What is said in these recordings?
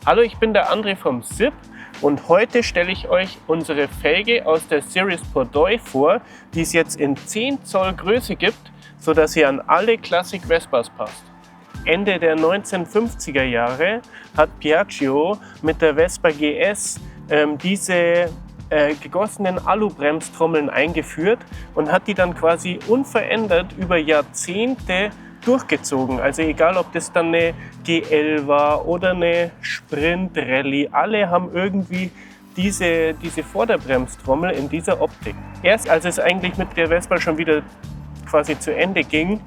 Hallo, ich bin der André vom SIP und heute stelle ich euch unsere Felge aus der Series Pordoi vor, die es jetzt in 10 Zoll Größe gibt, sodass sie an alle Classic Vespas passt. Ende der 1950er Jahre hat Piaggio mit der Vespa GS diese gegossenen Alubremstrommeln eingeführt und hat die dann quasi unverändert über Jahrzehnte durchgezogen. Also egal, ob das dann eine GL war oder eine Sprint-Rallye, alle haben irgendwie diese Vorderbremstrommel in dieser Optik. Erst als es eigentlich mit der Vespa schon wieder quasi zu Ende ging,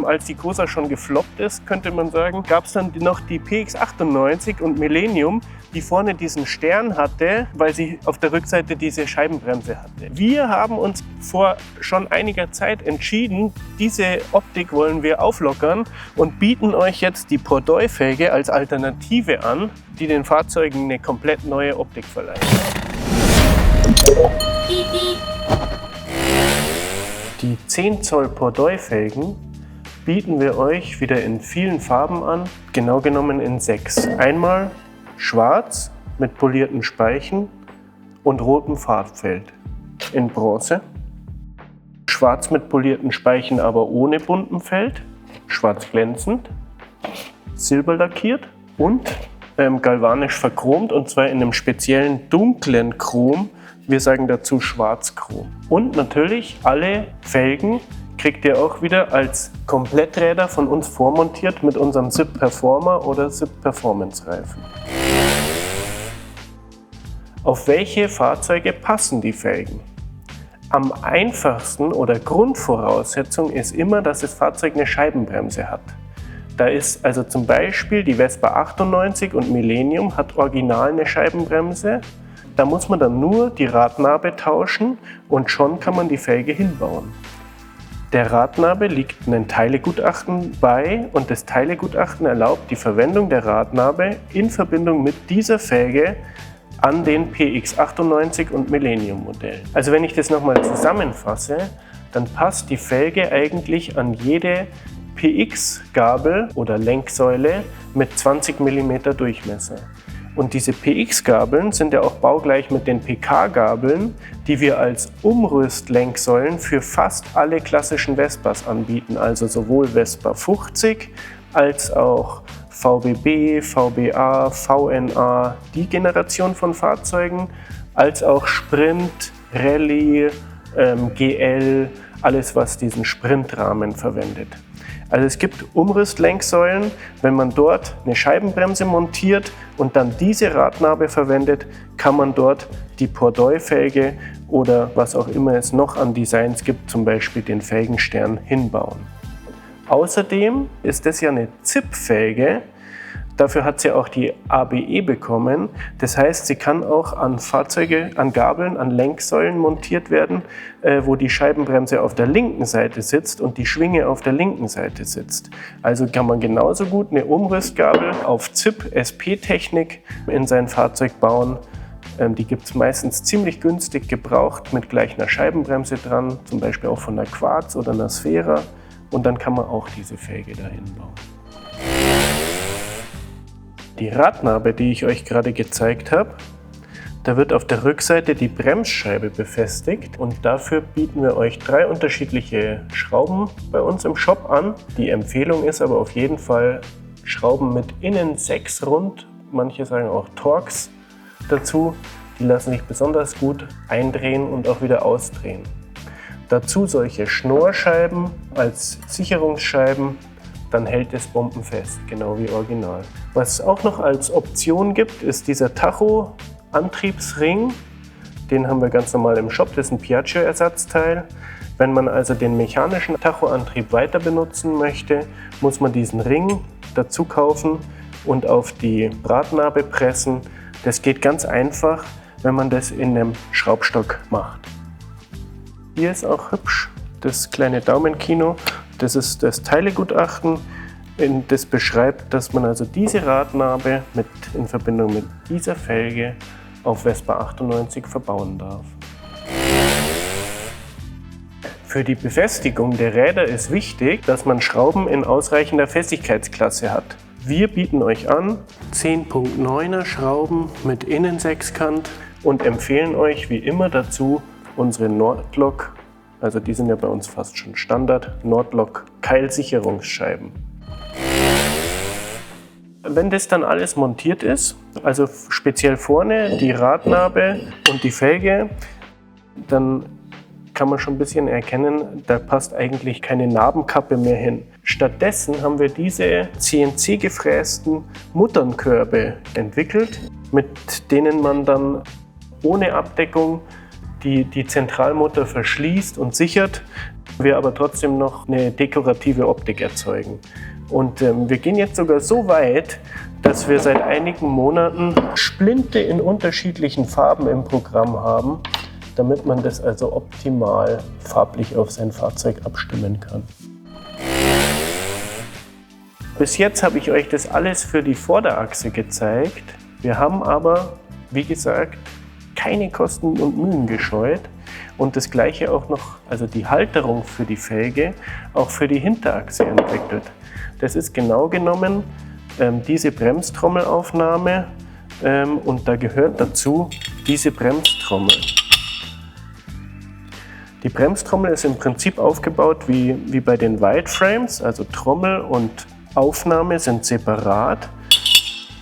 als die Cosa schon gefloppt ist, könnte man sagen, gab es dann noch die PX98 und Millennium, die vorne diesen Stern hatte, weil sie auf der Rückseite diese Scheibenbremse hatte. Wir haben uns vor schon einiger Zeit entschieden, diese Optik wollen wir auflockern und bieten euch jetzt die Pordoi-Felge als Alternative an, die den Fahrzeugen eine komplett neue Optik verleiht. Die 10 Zoll Pordoi-Felgen bieten wir euch wieder in vielen Farben an, genau genommen in 6. Einmal schwarz mit polierten Speichen und rotem Farbfeld in Bronze, schwarz mit polierten Speichen, aber ohne bunten Feld, schwarz glänzend, silberlackiert und galvanisch verchromt, und zwar in einem speziellen dunklen Chrom. Wir sagen dazu Schwarzchrom. Und natürlich alle Felgen kriegt ihr auch wieder als Kompletträder von uns vormontiert mit unserem SIP Performer oder SIP Performance Reifen. Auf welche Fahrzeuge passen die Felgen? Am einfachsten oder Grundvoraussetzung ist immer, dass das Fahrzeug eine Scheibenbremse hat. Da ist also zum Beispiel die Vespa 98 und Millennium hat original eine Scheibenbremse. Da muss man dann nur die Radnabe tauschen und schon kann man die Felge hinbauen. Der Radnabe liegt ein Teilegutachten bei und das Teilegutachten erlaubt die Verwendung der Radnabe in Verbindung mit dieser Felge an den PX98 und Millennium Modellen. Also wenn ich das nochmal zusammenfasse, dann passt die Felge eigentlich an jede PX-Gabel oder Lenksäule mit 20 mm Durchmesser. Und diese PX-Gabeln sind ja auch baugleich mit den PK-Gabeln, die wir als Umrüstlenksäulen für fast alle klassischen Vespas anbieten. Also sowohl Vespa 50 als auch VBB, VBA, VNA, die Generation von Fahrzeugen, als auch Sprint, Rallye, GL, alles was diesen Sprintrahmen verwendet. Also es gibt Umrüstlenksäulen, wenn man dort eine Scheibenbremse montiert und dann diese Radnabe verwendet, kann man dort die Pordoi-Felge oder was auch immer es noch an Designs gibt, zum Beispiel den Felgenstern, hinbauen. Außerdem ist das ja eine ZIP-Felge. Dafür hat sie auch die ABE bekommen. Das heißt, sie kann auch an Fahrzeuge, an Gabeln, an Lenksäulen montiert werden, wo die Scheibenbremse auf der linken Seite sitzt und die Schwinge auf der linken Seite sitzt. Also kann man genauso gut eine Umrüstgabel auf ZIP-SP-Technik in sein Fahrzeug bauen. Die gibt es meistens ziemlich günstig gebraucht mit gleich einer Scheibenbremse dran, zum Beispiel auch von einer Quarz oder einer Sphera. Und dann kann man auch diese Felge dahin bauen. Die Radnabe, die ich euch gerade gezeigt habe, da wird auf der Rückseite die Bremsscheibe befestigt und dafür bieten wir euch 3 unterschiedliche Schrauben bei uns im Shop an. Die Empfehlung ist aber auf jeden Fall Schrauben mit innen 6 rund, manche sagen auch Torx dazu. Die lassen sich besonders gut eindrehen und auch wieder ausdrehen. Dazu solche Schnorrscheiben als Sicherungsscheiben. Dann hält es bombenfest, genau wie original. Was es auch noch als Option gibt, ist dieser Tacho-Antriebsring. Den haben wir ganz normal im Shop, das ist ein Piaggio-Ersatzteil. Wenn man also den mechanischen Tacho-Antrieb weiter benutzen möchte, muss man diesen Ring dazu kaufen und auf die Radnabe pressen. Das geht ganz einfach, wenn man das in einem Schraubstock macht. Hier ist auch hübsch das kleine Daumenkino. Das ist das Teilegutachten, das beschreibt, dass man also diese Radnabe in Verbindung mit dieser Felge auf Vespa 98 verbauen darf. Für die Befestigung der Räder ist wichtig, dass man Schrauben in ausreichender Festigkeitsklasse hat. Wir bieten euch an 10.9er Schrauben mit Innensechskant und empfehlen euch wie immer dazu unsere Nordlock, also die sind ja bei uns fast schon Standard, Nordlock Keilsicherungsscheiben. Wenn das dann alles montiert ist, also speziell vorne die Radnabe und die Felge, dann kann man schon ein bisschen erkennen, da passt eigentlich keine Narbenkappe mehr hin. Stattdessen haben wir diese CNC gefrästen Mutternkörbe entwickelt, mit denen man dann ohne Abdeckung die Zentralmutter verschließt und sichert, wir aber trotzdem noch eine dekorative Optik erzeugen. Und wir gehen jetzt sogar so weit, dass wir seit einigen Monaten Splinte in unterschiedlichen Farben im Programm haben, damit man das also optimal farblich auf sein Fahrzeug abstimmen kann. Bis jetzt habe ich euch das alles für die Vorderachse gezeigt. Wir haben aber, wie gesagt, keine Kosten und Mühen gescheut und das gleiche auch noch, also die Halterung für die Felge, auch für die Hinterachse entwickelt. Das ist genau genommen diese Bremstrommelaufnahme und da gehört dazu diese Bremstrommel. Die Bremstrommel ist im Prinzip aufgebaut wie bei den Wildframes, also Trommel und Aufnahme sind separat.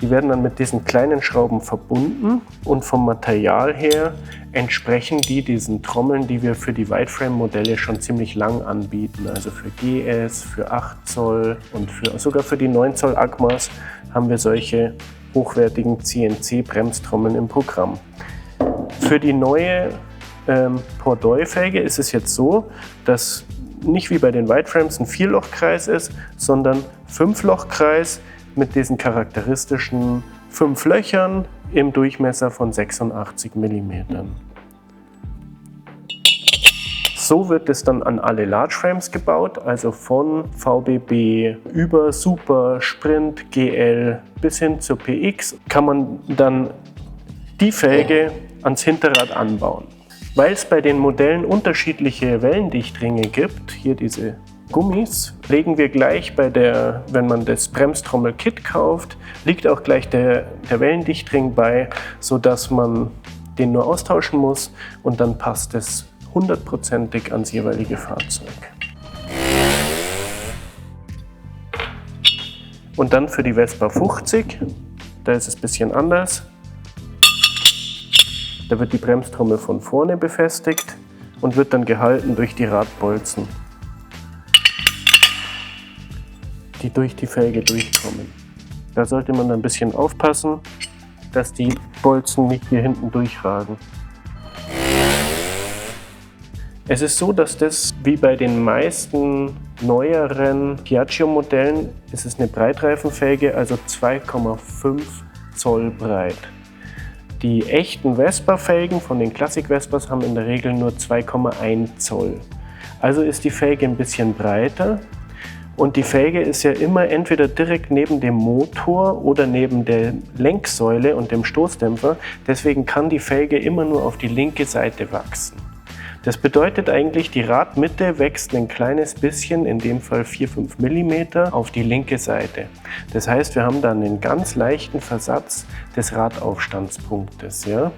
Die werden dann mit diesen kleinen Schrauben verbunden und vom Material her entsprechen die diesen Trommeln, die wir für die Wildframe-Modelle schon ziemlich lang anbieten. Also für GS, für 8 Zoll und sogar für die 9 Zoll Agmas haben wir solche hochwertigen CNC-Bremstrommeln im Programm. Für die neue Pordoi-Felge ist es jetzt so, dass nicht wie bei den Wildframes ein 4-Loch-Kreis ist, sondern 5-Loch-Kreis mit diesen charakteristischen 5 Löchern im Durchmesser von 86 mm. So wird es dann an alle Large Frames gebaut, also von VBB über Super, Sprint, GL bis hin zur PX kann man dann die Felge ans Hinterrad anbauen. Weil es bei den Modellen unterschiedliche Wellendichtringe gibt, hier diese Gummis, legen wir gleich wenn man das Bremstrommel-Kit kauft, liegt auch gleich der Wellendichtring bei, sodass man den nur austauschen muss und dann passt es 100%ig ans jeweilige Fahrzeug. Und dann für die Vespa 50, da ist es ein bisschen anders. Da wird die Bremstrommel von vorne befestigt und wird dann gehalten durch die Radbolzen, die durch die Felge durchkommen. Da sollte man ein bisschen aufpassen, dass die Bolzen nicht hier hinten durchragen. Es ist so, dass das wie bei den meisten neueren Piaggio-Modellen ist es eine Breitreifenfelge, also 2,5 Zoll breit. Die echten Vespa-Felgen von den Classic-Vespas haben in der Regel nur 2,1 Zoll. Also ist die Felge ein bisschen breiter und die Felge ist ja immer entweder direkt neben dem Motor oder neben der Lenksäule und dem Stoßdämpfer. Deswegen kann die Felge immer nur auf die linke Seite wachsen. Das bedeutet eigentlich, die Radmitte wächst ein kleines bisschen, in dem Fall 4-5 mm, auf die linke Seite. Das heißt, wir haben dann einen ganz leichten Versatz des Radaufstandspunktes. Ja?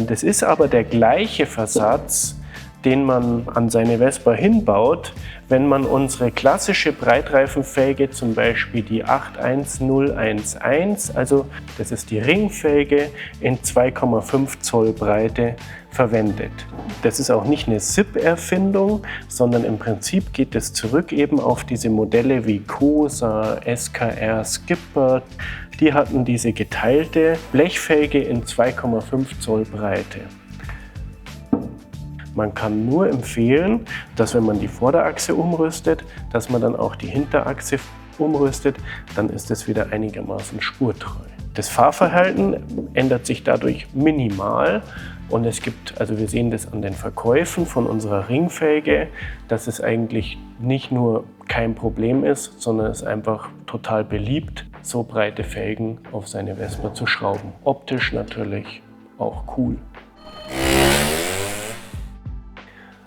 Das ist aber der gleiche Versatz, den man an seine Vespa hinbaut, wenn man unsere klassische Breitreifenfelge, zum Beispiel die 81011, also das ist die Ringfelge in 2,5 Zoll Breite, verwendet. Das ist auch nicht eine SIP-Erfindung, sondern im Prinzip geht es zurück eben auf diese Modelle wie Cosa, SKR, Skipper. Die hatten diese geteilte Blechfelge in 2,5 Zoll Breite. Man kann nur empfehlen, dass wenn man die Vorderachse umrüstet, dass man dann auch die Hinterachse umrüstet, dann ist es wieder einigermaßen spurtreu. Das Fahrverhalten ändert sich dadurch minimal und es gibt, also wir sehen das an den Verkäufen von unserer Ringfelge, dass es eigentlich nicht nur kein Problem ist, sondern es ist einfach total beliebt, so breite Felgen auf seine Vespa zu schrauben. Optisch natürlich auch cool.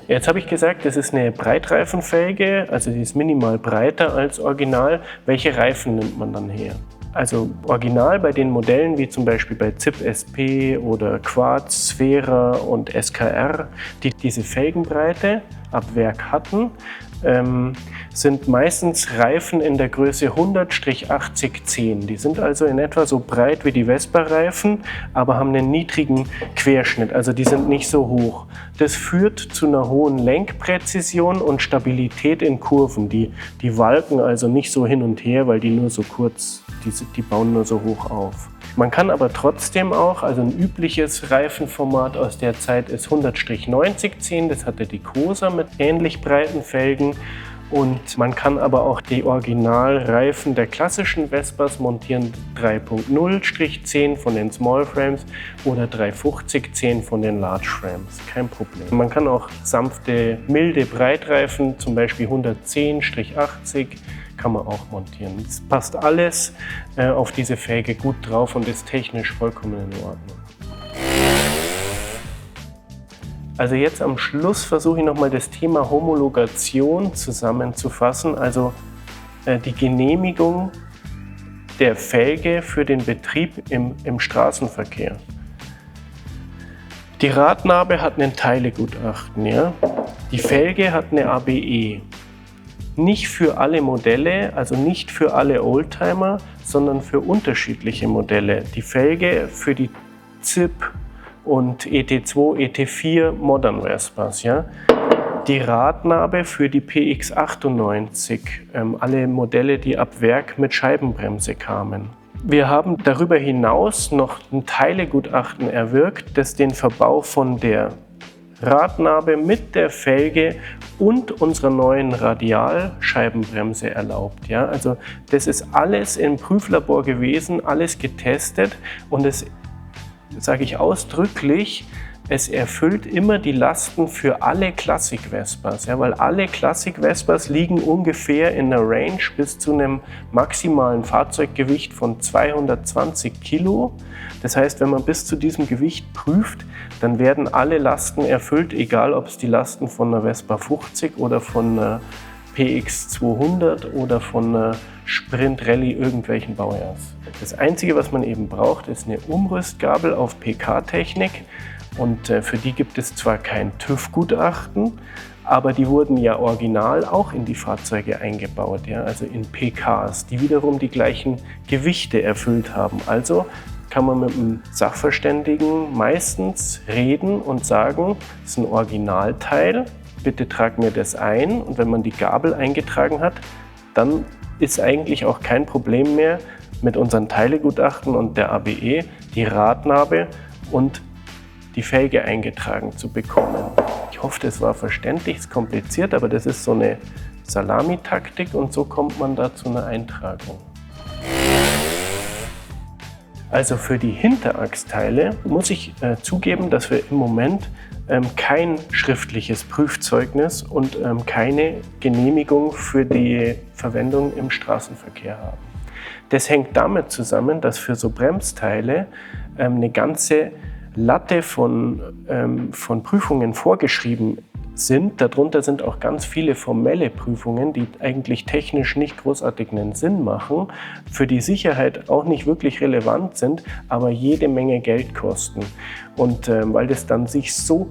Jetzt habe ich gesagt, das ist eine Breitreifenfelge, also die ist minimal breiter als Original. Welche Reifen nimmt man dann her? Also Original bei den Modellen wie zum Beispiel bei ZIP SP oder Quartz, Sphera und SKR, die diese Felgenbreite ab Werk hatten, sind meistens Reifen in der Größe 100-80-10. Die sind also in etwa so breit wie die Vespa-Reifen, aber haben einen niedrigen Querschnitt, also die sind nicht so hoch. Das führt zu einer hohen Lenkpräzision und Stabilität in Kurven. Die walken also nicht so hin und her, weil die nur so kurz, die bauen nur so hoch auf. Man kann aber trotzdem auch, also ein übliches Reifenformat aus der Zeit ist 100-90-10, das hatte die Cosa mit ähnlich breiten Felgen. Und man kann aber auch die Originalreifen der klassischen Vespas montieren, 3.0-10 von den Small Frames oder 350-10 von den Large Frames, kein Problem. Man kann auch sanfte, milde Breitreifen, zum Beispiel 110-80, kann man auch montieren. Es passt alles auf diese Felge gut drauf und ist technisch vollkommen in Ordnung. Also jetzt am Schluss versuche ich nochmal das Thema Homologation zusammenzufassen, also die Genehmigung der Felge für den Betrieb im Straßenverkehr. Die Radnabe hat ein Teilegutachten, ja? Die Felge hat eine ABE. Nicht für alle Modelle, also nicht für alle Oldtimer, sondern für unterschiedliche Modelle. Die Felge für die ZIP und ET2, ET4 Modern Vespas. Ja? Die Radnabe für die PX98, alle Modelle, die ab Werk mit Scheibenbremse kamen. Wir haben darüber hinaus noch ein Teilegutachten erwirkt, das den Verbau von der Radnabe mit der Felge und unserer neuen Radialscheibenbremse erlaubt. Ja? Also das ist alles im Prüflabor gewesen, alles getestet und es, sage ich ausdrücklich, es erfüllt immer die Lasten für alle Classic-Vespas, ja, weil alle Classic-Vespas liegen ungefähr in der Range bis zu einem maximalen Fahrzeuggewicht von 220 Kilo. Das heißt, wenn man bis zu diesem Gewicht prüft, dann werden alle Lasten erfüllt, egal ob es die Lasten von einer Vespa 50 oder von einer PX 200 oder von einer Sprint Rallye irgendwelchen Baujahrs. Das Einzige, was man eben braucht, ist eine Umrüstgabel auf PK-Technik. Und für die gibt es zwar kein TÜV-Gutachten, aber die wurden ja original auch in die Fahrzeuge eingebaut, ja, also in PKs, die wiederum die gleichen Gewichte erfüllt haben. Also kann man mit dem Sachverständigen meistens reden und sagen, das ist ein Originalteil, bitte trag mir das ein. Und wenn man die Gabel eingetragen hat, dann ist eigentlich auch kein Problem mehr mit unseren Teilegutachten und der ABE, die Radnabe und die Felge eingetragen zu bekommen. Ich hoffe, das war verständlich, es ist kompliziert, aber das ist so eine Salamitaktik und so kommt man da zu einer Eintragung. Also für die Hinterachsteile muss ich zugeben, dass wir im Moment kein schriftliches Prüfzeugnis und keine Genehmigung für die Verwendung im Straßenverkehr haben. Das hängt damit zusammen, dass für so Bremsteile eine ganze Latte von Prüfungen vorgeschrieben sind. Darunter sind auch ganz viele formelle Prüfungen, die eigentlich technisch nicht großartig einen Sinn machen, für die Sicherheit auch nicht wirklich relevant sind, aber jede Menge Geld kosten. Und weil das dann sich so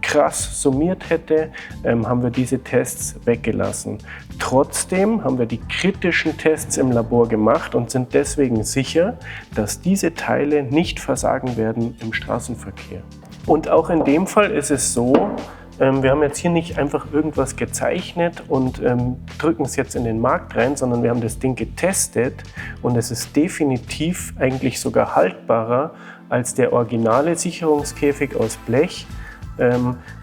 krass summiert hätte, haben wir diese Tests weggelassen. Trotzdem haben wir die kritischen Tests im Labor gemacht und sind deswegen sicher, dass diese Teile nicht versagen werden im Straßenverkehr. Und auch in dem Fall ist es so, wir haben jetzt hier nicht einfach irgendwas gezeichnet und drücken es jetzt in den Markt rein, sondern wir haben das Ding getestet und es ist definitiv eigentlich sogar haltbarer als der originale Sicherungskäfig aus Blech,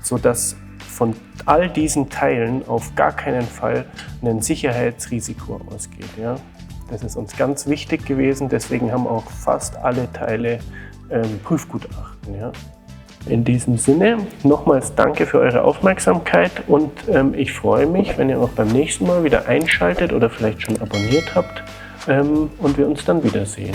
sodass von all diesen Teilen auf gar keinen Fall ein Sicherheitsrisiko ausgeht. Ja? Das ist uns ganz wichtig gewesen, deswegen haben auch fast alle Teile Prüfgutachten. Ja? In diesem Sinne nochmals danke für eure Aufmerksamkeit und ich freue mich, wenn ihr auch beim nächsten Mal wieder einschaltet oder vielleicht schon abonniert habt und wir uns dann wiedersehen.